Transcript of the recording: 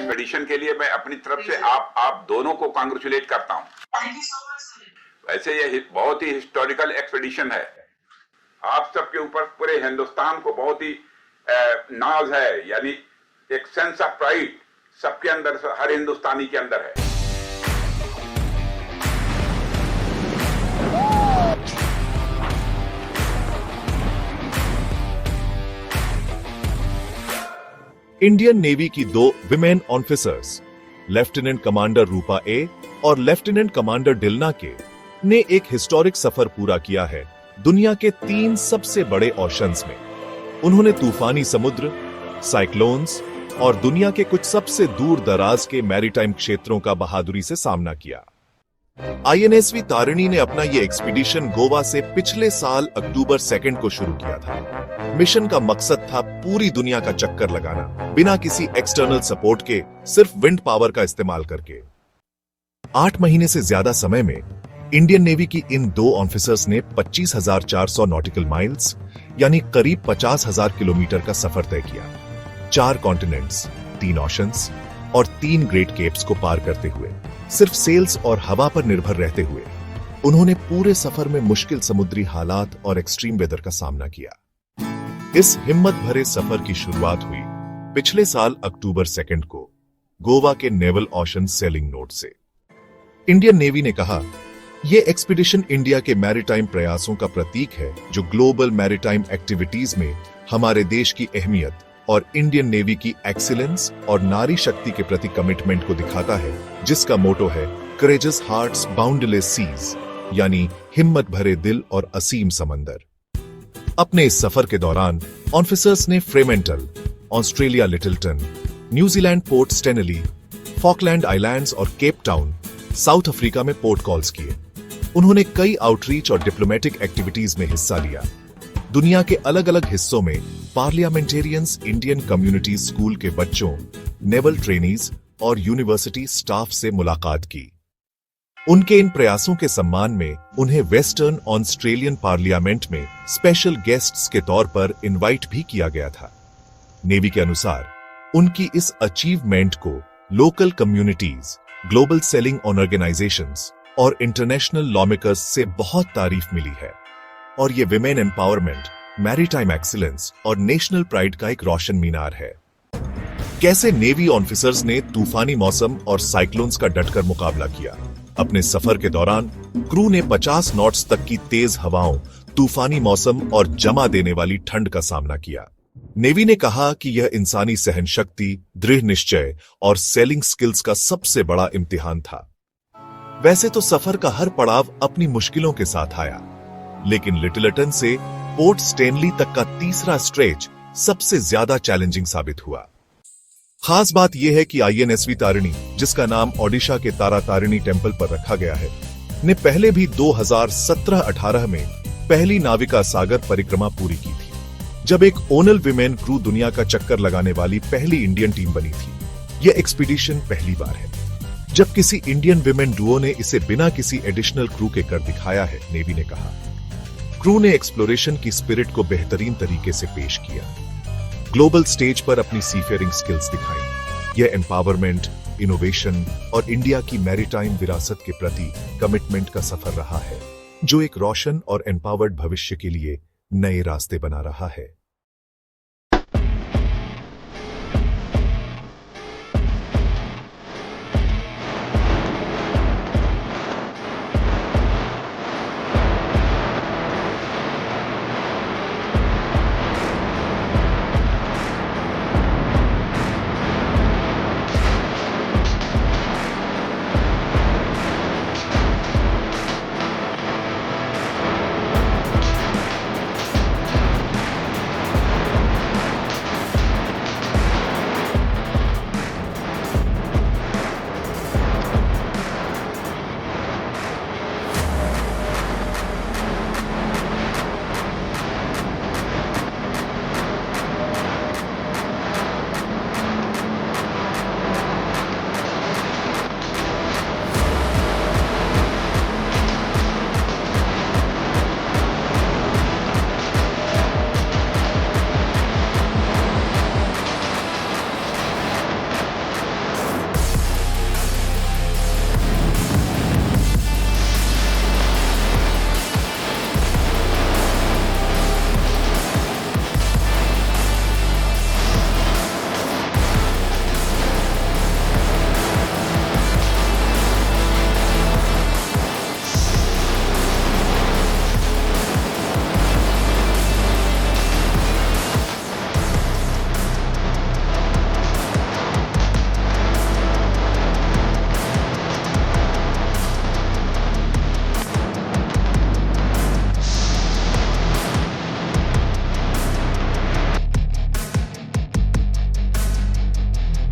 Expedition के लिए मैं अपनी तरफ से आप दोनों को कांग्रेचुलेट करता हूं। Thank you so much. वैसे ये बहुत ही हिस्टोरिकल एक्सपेडिशन है। आप सबके ऊपर पूरे हिंदुस्तान को बहुत ही नाज है, यानी एक सेंस ऑफ प्राइड सबके अंदर, हर हिंदुस्तानी के अंदर है। इंडियन नेवी की 2 विमेन ऑफिसर्स, लेफ्टिनेंट कमांडर रूपा ए और लेफ्टिनेंट कमांडर डिलना के, ने एक हिस्टोरिक सफर पूरा किया है दुनिया के 3 सबसे बड़े ओशंस में। उन्होंने तूफानी समुद्र, साइक्लोन्स और दुनिया के कुछ सबसे दूर दराज के मैरीटाइम क्षेत्रों का बहादुरी से सामना किया। INSV तारिणी ने अपना यह एक्सपीडिशन गोवा से पिछले साल अक्टूबर 2 को शुरू किया था। मिशन का मकसद था पूरी दुनिया का चक्कर लगाना, बिना किसी एक्सटर्नल सपोर्ट के, सिर्फ विंड पावर का इस्तेमाल करके। 8 महीने से ज्यादा समय में इंडियन नेवी की इन 2 ऑफिसर्स ने 25,400 नॉटिकल माइल्स यानी करीब 50,000 किलोमीटर का सफर तय किया। 4 कॉन्टिनेंट्स, 3 ओशंस और 3 ग्रेट केप्स को पार करते हुए, सिर्फ सेल्स और हवा पर निर्भर रहते हुए, उन्होंने पूरे सफर में मुश्किल समुद्री हालात और एक्सट्रीम वेदर का सामना किया। इस हिम्मत भरे सफर की शुरुआत हुई पिछले साल अक्टूबर 2 को गोवा के नेवल ओशन सेलिंग नोड से। इंडियन नेवी ने कहा, यह एक्सपीडिशन इंडिया के मैरीटाइम प्रयासों का प्रतीक है, जो ग्लोबल मैरीटाइम एक्टिविटीज में हमारे देश की अहमियत और इंडियन नेवी की एक्सीलेंस और नारी शक्ति के प्रति कमिटमेंट को दिखाता है, जिसका मोटो है करेजस हार्ट्स बाउंडलेस सीज, यानी हिम्मत भरे दिल और असीम समंदर। अपने इस सफर के दौरान ऑफिसर्स ने Fremantle, Australia Lyttelton, New Zealand Port Stanley, Falkland Islands और केप टाउन, साउथ अफ्रीका में पोर्ट कॉल्स किए। उन्होंने कई आउटरीच और डिप्लोमेटिक एक्टिविटीज में हिस्सा लिया। दुनिया के अलग अलग हिस्सों में पार्लियामेंटेरियंस, इंडियन कम्युनिटी स्कूल के बच्चों, नेवल ट्रेनीज और यूनिवर्सिटी स्टाफ से मुलाकात की। उनके इन प्रयासों के सम्मान में उन्हें वेस्टर्न ऑस्ट्रेलियन पार्लियामेंट में स्पेशल गेस्ट्स के तौर पर इनवाइट भी किया गया था। नेवी के अनुसार उनकी इस अचीवमेंट को local communities, global selling organisations और इंटरनेशनल लॉमेकर्स से बहुत तारीफ मिली है, और ये विमेन एम्पावरमेंट, मैरीटाइम एक्सीलेंस और नेशनल प्राइड का एक रोशन मीनार है। कैसे नेवी ऑफिसर्स ने तूफानी मौसम और साइक्लोन्स का डटकर मुकाबला किया। अपने सफर के दौरान क्रू ने 50 नॉट्स तक की तेज हवाओं, तूफानी मौसम और जमा देने वाली ठंड का सामना किया। नेवी ने कहा कि यह इंसानी सहन शक्ति, दृढ़ निश्चय और सेलिंग स्किल्स का सबसे बड़ा इम्तिहान था। वैसे तो सफर का हर पड़ाव अपनी मुश्किलों के साथ आया, लेकिन लिटिलटन से पोर्ट स्टेनली तक का तीसरा स्ट्रेच सबसे ज्यादा चैलेंजिंग साबित हुआ। खास बात यह है कि INSV तारिणी, जिसका नाम ओडिशा के तारा तारिणी टेम्पल पर रखा गया है, ने पहले भी 2017-18 में पहली नाविका सागर परिक्रमा पूरी की थी, जब एक ओनल विमेन क्रू दुनिया का चक्कर लगाने वाली पहली इंडियन टीम बनी थी। यह एक्सपीडिशन पहली बार है जब किसी इंडियन विमेन डुओ ने इसे बिना किसी एडिशनल क्रू के कर दिखाया है, नेवी ने कहा। क्रू ने एक्सप्लोरेशन की स्पिरिट को बेहतरीन तरीके से पेश किया, ग्लोबल स्टेज पर अपनी सीफेयरिंग स्किल्स दिखाई। यह एम्पावरमेंट, इनोवेशन और इंडिया की मैरीटाइम विरासत के प्रति कमिटमेंट का सफर रहा है, जो एक रोशन और एम्पावर्ड भविष्य के लिए नए रास्ते बना रहा है।